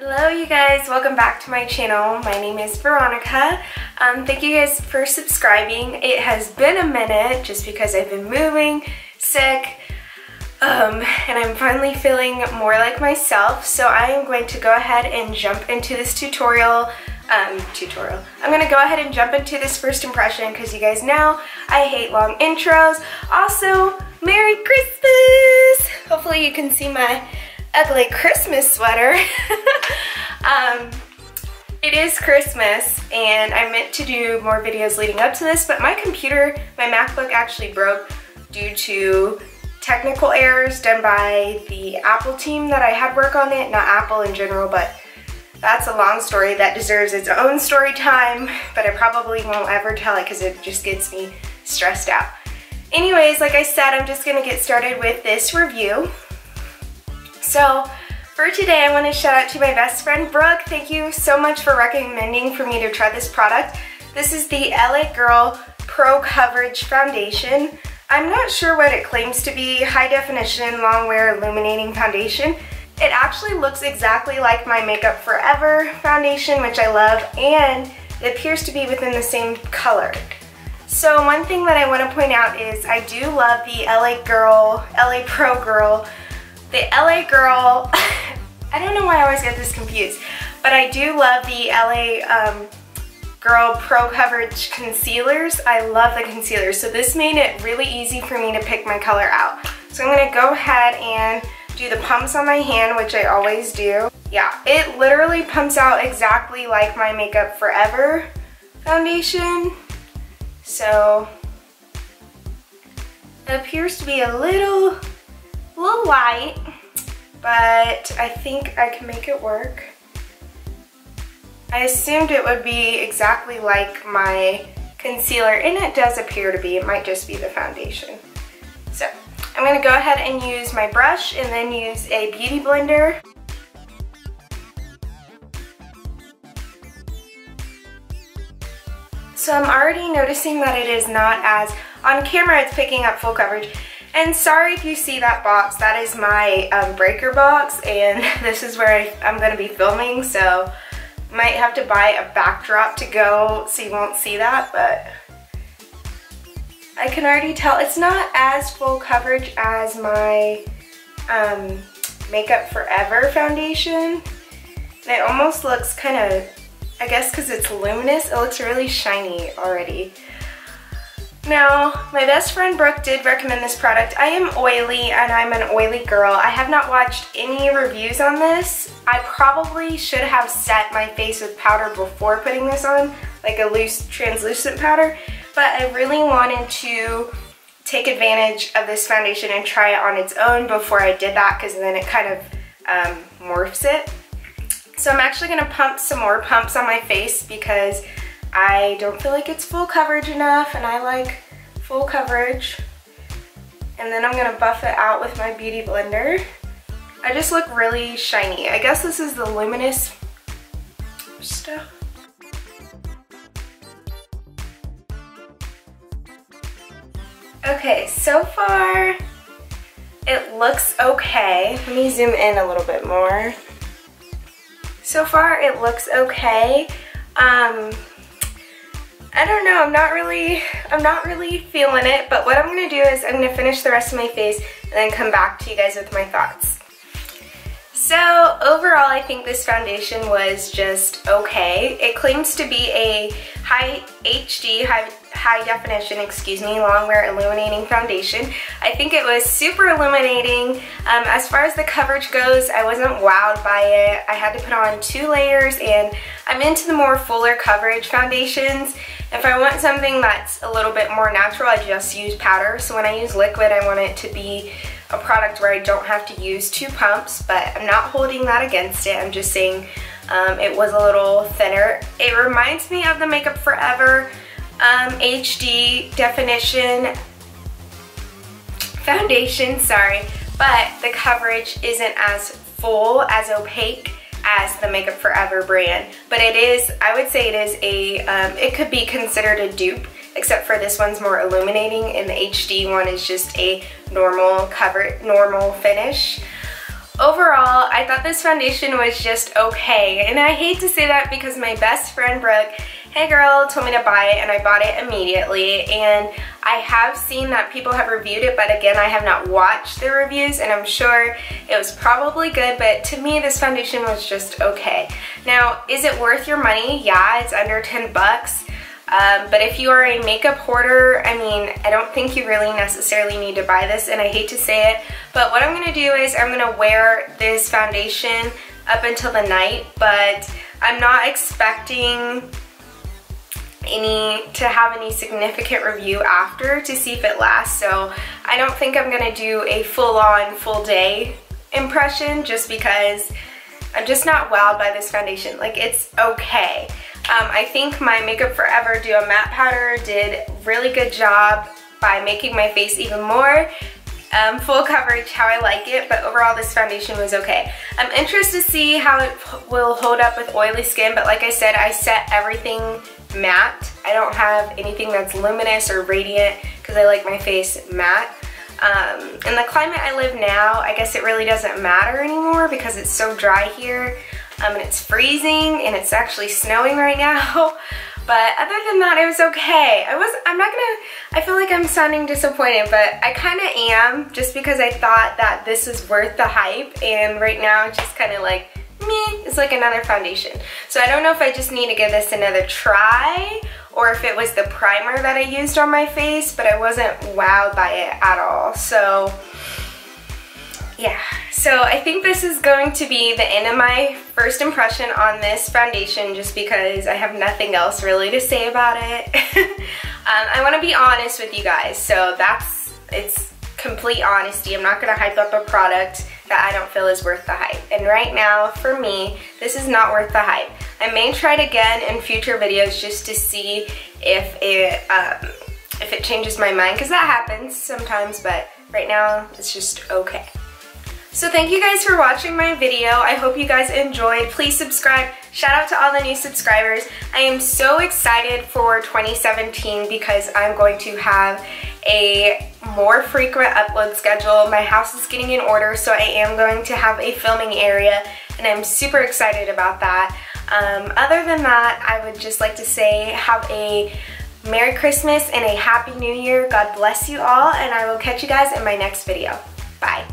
Hello you guys, welcome back to my channel. My name is Veronica. Thank you guys for subscribing. It has been a minute just because I've been moving, sick, and I'm finally feeling more like myself. So I am going to go ahead and jump into this tutorial. I'm going to go ahead and jump into this first impression because you guys know I hate long intros. Also, Merry Christmas! Hopefully you can see my ugly Christmas sweater. It is Christmas and I meant to do more videos leading up to this, but my computer, my MacBook actually broke due to technical errors done by the Apple team that I had work on it. Not Apple in general, but that's a long story that deserves its own story time, but I probably won't ever tell it because it just gets me stressed out. Anyways, like I said, I'm just gonna get started with this review. So for today, I want to shout out to my best friend, Brooke. Thank you so much for recommending for me to try this product. This is the LA Girl Pro Coverage Foundation. I'm not sure what it claims to be. High definition, long wear, illuminating foundation. It actually looks exactly like my Makeup Forever foundation, which I love, and it appears to be within the same color. So one thing that I want to point out is I do love the LA Pro Girl. The LA Girl, I don't know why I always get this confused, but I do love the LA Girl Pro Coverage concealers. I love the concealers, so this made it really easy for me to pick my color out. So I'm going to go ahead and do the pumps on my hand, which I always do. Yeah, it literally pumps out exactly like my Makeup Forever foundation. So it appears to be a little light, but I think I can make it work. I assumed it would be exactly like my concealer, and it does appear to be. It might just be the foundation. So I'm going to go ahead and use my brush and then use a beauty blender. So I'm already noticing that it is not as, on camera it's picking up full coverage. And sorry if you see that box, that is my breaker box, and this is where I'm going to be filming, so might have to buy a backdrop to go so you won't see that, but I can already tell it's not as full coverage as my Makeup Forever foundation. And it almost looks kind of, I guess because it's luminous, it looks really shiny already. Now, my best friend Brooke did recommend this product. I am oily and I'm an oily girl. I have not watched any reviews on this. I probably should have set my face with powder before putting this on, like a loose translucent powder, but I really wanted to take advantage of this foundation and try it on its own before I did that, because then it kind of morphs it. So I'm actually going to pump some more pumps on my face because I don't feel like it's full coverage enough, and I like full coverage. And then I'm going to buff it out with my beauty blender. I just look really shiny. I guess this is the luminous stuff. Okay, so far it looks okay. Let me zoom in a little bit more. So far it looks okay. I don't know, I'm not really feeling it, but what I'm going to do is I'm going to finish the rest of my face and then come back to you guys with my thoughts. So overall, I think this foundation was just okay. It claims to be a high definition, long wear illuminating foundation. I think it was super illuminating. As far as the coverage goes, I wasn't wowed by it. I had to put on 2 layers, and I'm into the more fuller coverage foundations. If I want something that's a little bit more natural, I just use powder. So when I use liquid, I want it to be a product where I don't have to use 2 pumps, but I'm not holding that against it. I'm just saying it was a little thinner. It reminds me of the Makeup Forever HD definition foundation, sorry, but the coverage isn't as full, as opaque as the Makeup Forever brand. But it is, I would say it is it could be considered a dupe, except for this one's more illuminating and the HD one is just a normal finish. overall, I thought this foundation was just okay. And I hate to say that because my best friend Brooke, hey girl, told me to buy it and I bought it immediately. And I have seen that people have reviewed it, but again, I have not watched the reviews and I'm sure it was probably good, but to me, this foundation was just okay. Now, is it worth your money? Yeah, it's under 10 bucks. But if you are a makeup hoarder, I mean, I don't think you really necessarily need to buy this, and I hate to say it, but what I'm going to do is I'm going to wear this foundation up until the night, but I'm not expecting to have any significant review after to see if it lasts, so I don't think I'm going to do a full-on, full-day impression just because I'm just not wowed by this foundation. Like, it's okay. I think my Makeup Forever Duo Matte Powder did a really good job by making my face even more full coverage, how I like it, but overall this foundation was okay. I'm interested to see how it will hold up with oily skin, but like I said, I set everything matte. I don't have anything that's luminous or radiant because I like my face matte. In the climate I live now, I guess it really doesn't matter anymore because it's so dry here. And it's freezing and it's actually snowing right now. But other than that, it was okay. I feel like I'm sounding disappointed, but I kind of am just because I thought that this is worth the hype, and right now it's just kind of like, meh, it's like another foundation. So I don't know if I just need to give this another try or if it was the primer that I used on my face, but I wasn't wowed by it at all. So yeah, so I think this is going to be the end of my first impression on this foundation just because I have nothing else really to say about it. I want to be honest with you guys, so it's complete honesty. I'm not going to hype up a product that I don't feel is worth the hype. And right now, for me, this is not worth the hype. I may try it again in future videos just to see if it changes my mind, because that happens sometimes, but right now, it's just okay. So thank you guys for watching my video. I hope you guys enjoyed. Please subscribe. Shout out to all the new subscribers. I am so excited for 2017 because I'm going to have a more frequent upload schedule. My house is getting in order, so I am going to have a filming area, and I'm super excited about that. Other than that, I would just like to say have a Merry Christmas and a Happy New Year. God bless you all, and I will catch you guys in my next video. Bye.